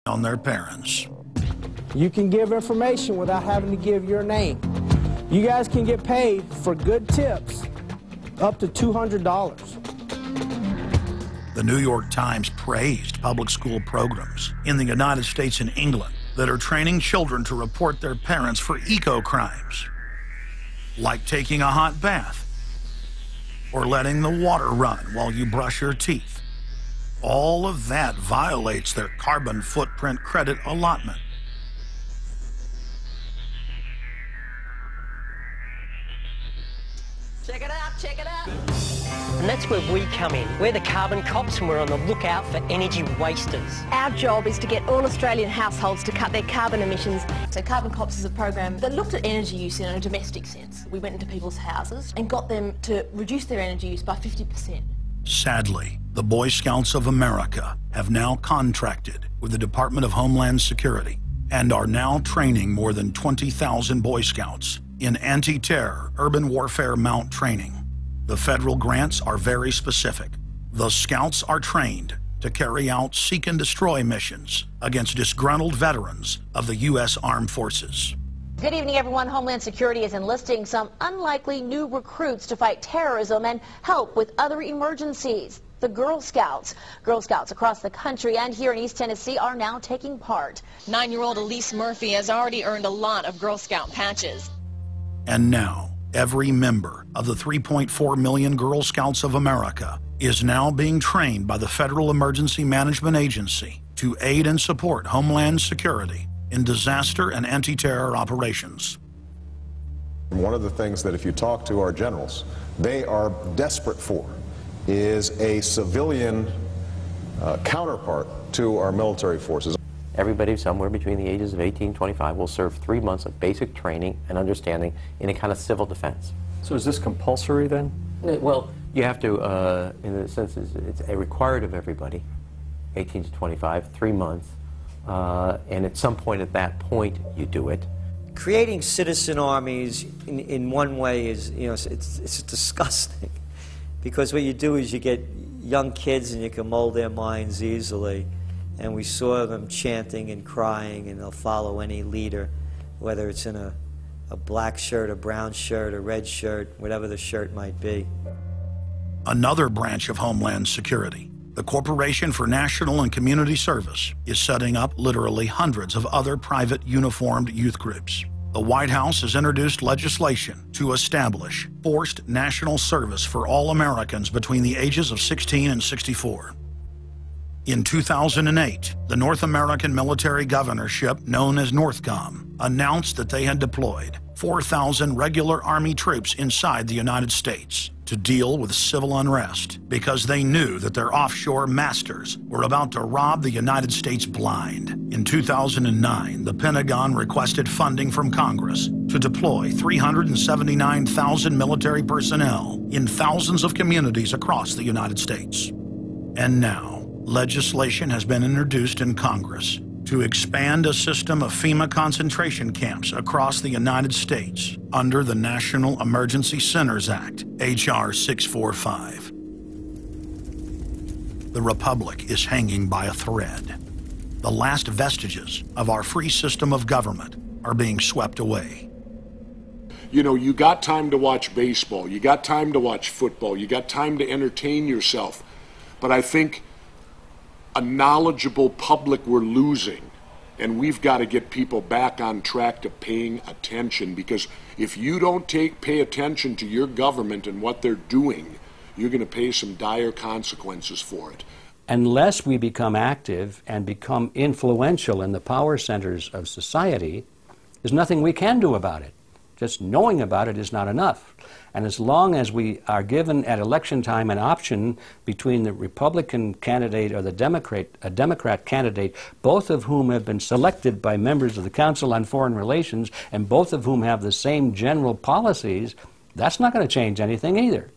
on their parents. You can give information without having to give your name. You guys can get paid for good tips up to $200. The New York Times praised public school programs in the United States and England that are training children to report their parents for eco-crimes, like taking a hot bath or letting the water run while you brush your teeth. All of that violates their carbon footprint credit allotment. Check it out, check it out. And that's where we come in. We're the carbon cops and we're on the lookout for energy wasters. Our job is to get all Australian households to cut their carbon emissions. So Carbon Cops is a program that looked at energy use in a domestic sense. We went into people's houses and got them to reduce their energy use by 50%. Sadly, the Boy Scouts of America have now contracted with the Department of Homeland Security and are now training more than 20,000 Boy Scouts in anti-terror urban warfare mount training. The federal grants are very specific. The Scouts are trained to carry out seek and destroy missions against disgruntled veterans of the U.S. Armed Forces. Good evening, everyone. Homeland Security is enlisting some unlikely new recruits to fight terrorism and help with other emergencies. The Girl Scouts. Girl Scouts across the country and here in East Tennessee are now taking part. 9-year-old Elise Murphy has already earned a lot of Girl Scout patches. And now, every member of the 3.4 million Girl Scouts of America is now being trained by the Federal Emergency Management Agency to aid and support Homeland Security in disaster and anti-terror operations. One of the things that if you talk to our generals, they are desperate for is a civilian counterpart to our military forces. Everybody somewhere between the ages of 18 and 25 will serve 3 months of basic training and understanding in a kind of civil defense. So is this compulsory then? Well, you have to, in a sense, it's a required of everybody, 18 to 25, 3 months, and at some point at that point you do it. Creating citizen armies in one way is, you know, it's disgusting, because what you do is you get young kids and you can mold their minds easily. And we saw them chanting and crying, and they'll follow any leader, whether it's in a black shirt, a brown shirt, a red shirt, whatever the shirt might be. Another branch of Homeland Security, the Corporation for National and Community Service, is setting up literally hundreds of other private uniformed youth groups. The White House has introduced legislation to establish forced national service for all Americans between the ages of 16 and 64. In 2008, the North American Military Governorship, known as NORTHCOM, announced that they had deployed 4,000 regular Army troops inside the United States to deal with civil unrest because they knew that their offshore masters were about to rob the United States blind. In 2009, the Pentagon requested funding from Congress to deploy 379,000 military personnel in thousands of communities across the United States. And now, legislation has been introduced in Congress to expand a system of FEMA concentration camps across the United States under the National Emergency Centers Act, H.R. 645. The Republic is hanging by a thread. The last vestiges of our free system of government are being swept away. You know, you got time to watch baseball, you got time to watch football, you got time to entertain yourself, but I think a knowledgeable public we're losing, and we've got to get people back on track to paying attention, because if you don't pay attention to your government and what they're doing, you're going to pay some dire consequences for it. Unless we become active and become influential in the power centers of society, there's nothing we can do about it. Just knowing about it is not enough. And as long as we are given at election time an option between the Republican candidate or the Democrat candidate, both of whom have been selected by members of the Council on Foreign Relations and both of whom have the same general policies, that's not going to change anything either.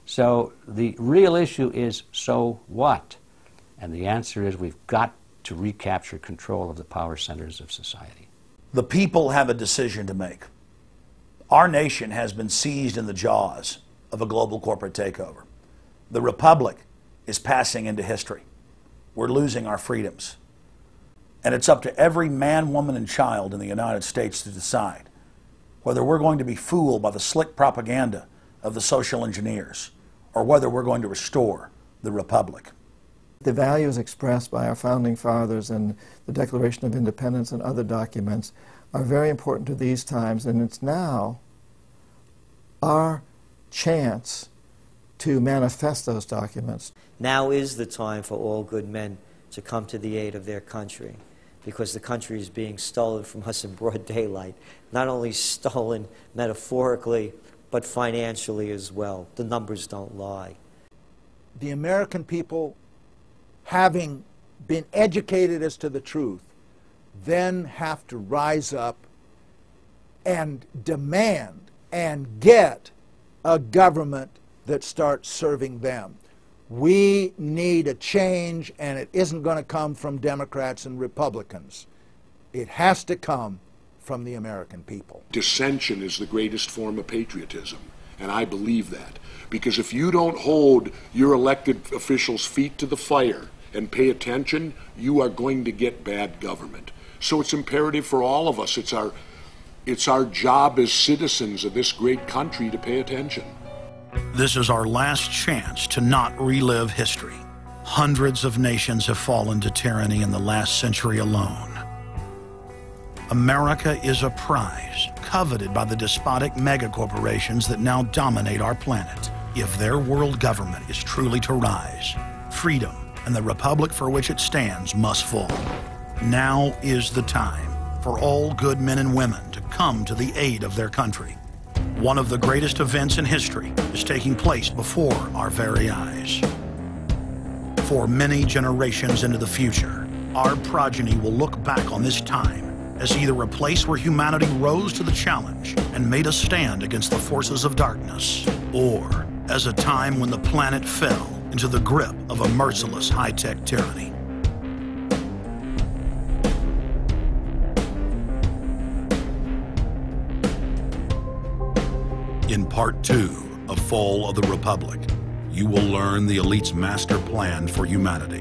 So the real issue is, so what? And the answer is we've got to recapture control of the power centers of society. The people have a decision to make. Our nation has been seized in the jaws of a global corporate takeover. The Republic is passing into history. We're losing our freedoms. And it's up to every man, woman, and child in the United States to decide whether we're going to be fooled by the slick propaganda of the social engineers or whether we're going to restore the Republic. The values expressed by our founding fathers and the Declaration of Independence and other documents are very important to these times, and it's now our chance to manifest those documents. Now is the time for all good men to come to the aid of their country, because the country is being stolen from us in broad daylight. Not only stolen metaphorically, but financially as well. The numbers don't lie. The American people, having been educated as to the truth, then have to rise up and demand and get a government that starts serving them. We need a change, and it isn't going to come from Democrats and Republicans. It has to come from the American people. Dissension is the greatest form of patriotism, and I believe that. Because if you don't hold your elected officials' feet to the fire and pay attention, you are going to get bad government. So it's imperative for all of us. It's our job as citizens of this great country to pay attention. This is our last chance to not relive history. Hundreds of nations have fallen to tyranny in the last century alone. America is a prize coveted by the despotic megacorporations that now dominate our planet. If their world government is truly to rise, freedom and the republic for which it stands must fall. Now is the time for all good men and women to come to the aid of their country. One of the greatest events in history is taking place before our very eyes. For many generations into the future, our progeny will look back on this time as either a place where humanity rose to the challenge and made a stand against the forces of darkness, or as a time when the planet fell into the grip of a merciless high-tech tyranny. In Part 2 of Fall of the Republic, you will learn the elite's master plan for humanity.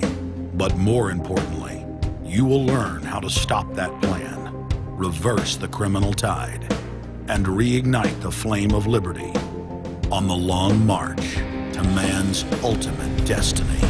But more importantly, you will learn how to stop that plan, reverse the criminal tide, and reignite the flame of liberty on the long march to man's ultimate destiny.